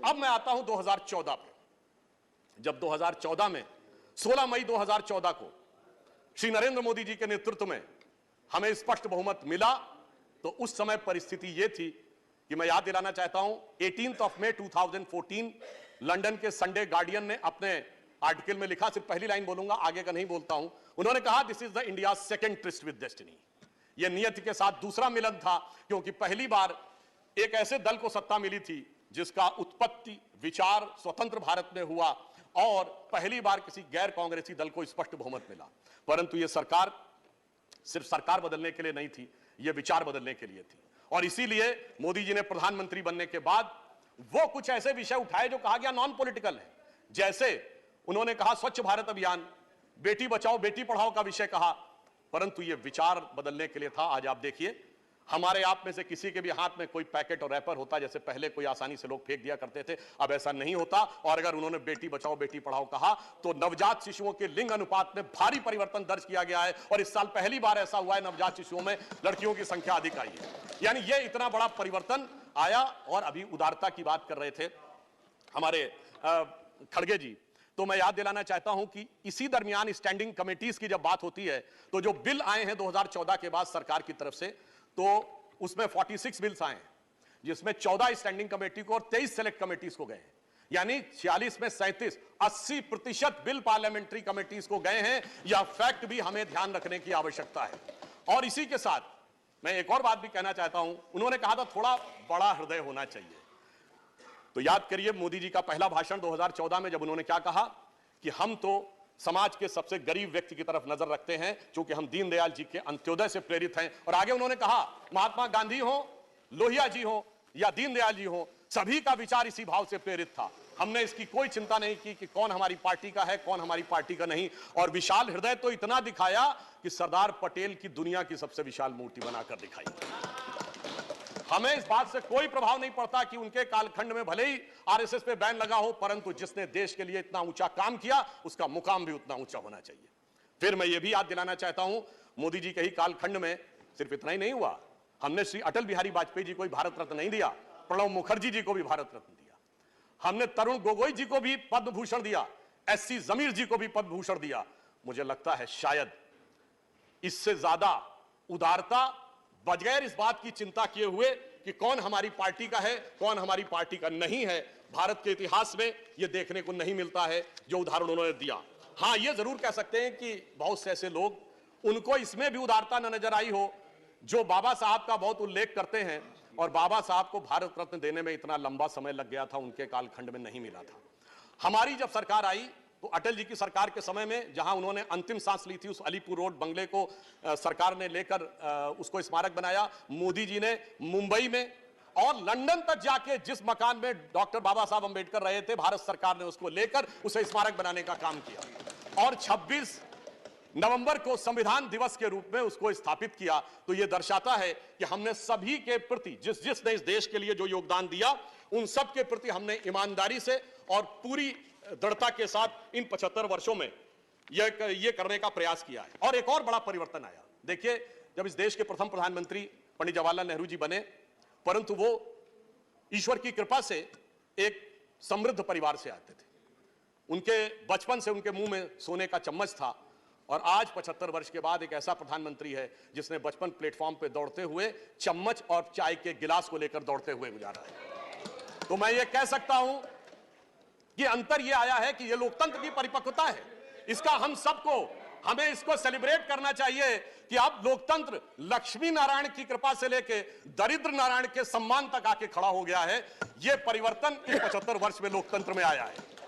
अब मैं आता हूं 2014 पे। जब 2014 में 16 मई 2014 को श्री नरेंद्र मोदी जी के नेतृत्व में हमें स्पष्ट बहुमत मिला, तो उस समय परिस्थिति यह थी कि मैं याद दिलाना चाहता हूं 18 मई 2014 लंदन के संडे गार्डियन ने अपने आर्टिकल में लिखा, सिर्फ पहली लाइन बोलूंगा, आगे का नहीं बोलता हूं। उन्होंने कहा, this is the India second tourist with destiny. यह नियति के साथ दूसरा मिलन था, क्योंकि पहली बार एक ऐसे दल को सत्ता मिली थी जिसका उत्पत्ति विचार स्वतंत्र भारत में हुआ, और पहली बार किसी गैर कांग्रेसी दल को स्पष्ट बहुमत मिला। परंतु यह सरकार सिर्फ सरकार बदलने के लिए नहीं थी, यह विचार बदलने के लिए थी। और इसीलिए मोदी जी ने प्रधानमंत्री बनने के बाद वो कुछ ऐसे विषय उठाए जो कहा गया नॉन पॉलिटिकल है। जैसे उन्होंने कहा स्वच्छ भारत अभियान, बेटी बचाओ बेटी पढ़ाओ का विषय कहा, परंतु यह विचार बदलने के लिए था। आज आप देखिए, हमारे आप में से किसी के भी हाथ में कोई पैकेट और रैपर होता, जैसे पहले कोई आसानी से लोग फेंक दिया करते थे, अब ऐसा नहीं होता। और अगर उन्होंने बेटी बचाओ बेटी पढ़ाओ कहा, तो नवजात शिशुओं के लिंग अनुपात में भारी परिवर्तन दर्ज किया गया है। और इस साल पहली बार ऐसा हुआ है, नवजात शिशुओं में लड़कियों की संख्या अधिक आई है। यानी यह इतना बड़ा परिवर्तन आया। और अभी उदारता की बात कर रहे थे हमारे खड़गे जी, तो मैं याद दिलाना चाहता हूं कि इसी दरमियान स्टैंडिंग कमेटीज की जब बात होती है, तो जो बिल आए हैं 2014 के बाद सरकार की तरफ से, तो उसमें 46 बिल्स आए हैं, जिसमें 14 स्टैंडिंग कमेटी को और 23 सेलेक्ट कमेटीज को गए हैं। यानी 46 में 37, 80% बिल पार्लियामेंट्री कमेटीज को गए हैं। यह फैक्ट भी हमें ध्यान रखने की आवश्यकता है। और इसी के साथ मैं एक और बात भी कहना चाहता हूं, उन्होंने कहा था थोड़ा बड़ा हृदय होना चाहिए। तो याद करिए मोदी जी का पहला भाषण 2014 में, जब उन्होंने क्या कहा कि हम तो समाज के सबसे गरीब व्यक्ति की तरफ नजर रखते हैं, क्योंकि हम दीनदयाल जी के अंत्योदय से प्रेरित हैं। और आगे उन्होंने कहा, महात्मा गांधी हो, लोहिया जी हो या दीनदयाल जी हो, सभी का विचार इसी भाव से प्रेरित था। हमने इसकी कोई चिंता नहीं की कि कौन हमारी पार्टी का है, कौन हमारी पार्टी का नहीं। और विशाल हृदय तो इतना दिखाया कि सरदार पटेल की दुनिया की सबसे विशाल मूर्ति बनाकर दिखाई। हमें इस बात से कोई प्रभाव नहीं पड़ता कि उनके कालखंड में भले ही आरएसएस पे बैन लगा हो, परंतु जिसने देश के लिए इतना ऊंचा काम किया, उसका मुकाम भी उतना ऊंचा होना चाहिए। फिर मैं ये भी याद दिलाना चाहता हूं, मोदी जी के ही कालखंड में सिर्फ इतना ही नहीं हुआ, हमने श्री अटल बिहारी वाजपेयी जी को भी भारत रत्न नहीं दिया, प्रणब मुखर्जी जी को भी भारत रत्न दिया, हमने तरुण गोगोई जी को भी पद्म भूषण दिया, एससी जमीर जी को भी पद्म भूषण दिया। मुझे लगता है शायद इससे ज्यादा उदारता, बगैर इस बात की चिंता किए हुए कि कौन हमारी पार्टी का है, कौन हमारी पार्टी का नहीं है, भारत के इतिहास में यह देखने को नहीं मिलता है जो उदाहरण उन्होंने दिया। हां, यह जरूर कह सकते हैं कि बहुत से ऐसे लोग, उनको इसमें भी उदारता न नजर आई हो, जो बाबा साहब का बहुत उल्लेख करते हैं, और बाबा साहब को भारत रत्न देने में इतना लंबा समय लग गया था, उनके कालखंड में नहीं मिला था। हमारी जब सरकार आई, तो अटल जी की सरकार के समय में जहां उन्होंने अंतिम सांस ली थी, उस अलीपुर रोड बंगले को सरकार ने लेकर उसको स्मारक बनाया। मोदी जी ने मुंबई में और लंदन तक जाके जिस मकान में डॉक्टर बाबा साहब अंबेडकर रहे थे, भारत सरकार ने उसको लेकर उसे स्मारक बनाने का काम किया, और 26 नवंबर को संविधान दिवस के रूप में उसको स्थापित किया। तो यह दर्शाता है कि हमने सभी के प्रति, जिसने इस देश के लिए जो योगदान दिया, उन सब के प्रति हमने ईमानदारी से और पूरी दृढ़ता के साथ इन 75 वर्षों में यह करने का प्रयास किया है। और एक और बड़ा परिवर्तन आया। देखिए, जब इस देश के प्रथम प्रधानमंत्री पंडित जवाहरलाल नेहरू जी बने, परंतु वो ईश्वर की कृपा से एक समृद्ध परिवार से आते थे। उनके बचपन से उनके मुंह में सोने का चम्मच था, और आज 75 वर्ष के बाद एक ऐसा प्रधानमंत्री है जिसने बचपन प्लेटफॉर्म पे दौड़ते हुए चम्मच और चाय के गिलास को लेकर दौड़ते हुए गुजारा है। तो मैं ये कह सकता हूं कि अंतर यह आया है कि यह लोकतंत्र की परिपक्वता है। इसका हमें इसको सेलिब्रेट करना चाहिए कि अब लोकतंत्र लक्ष्मी नारायण की कृपा से लेके दरिद्र नारायण के सम्मान तक आके खड़ा हो गया है। यह परिवर्तन इस 75 वर्ष में लोकतंत्र में आया है।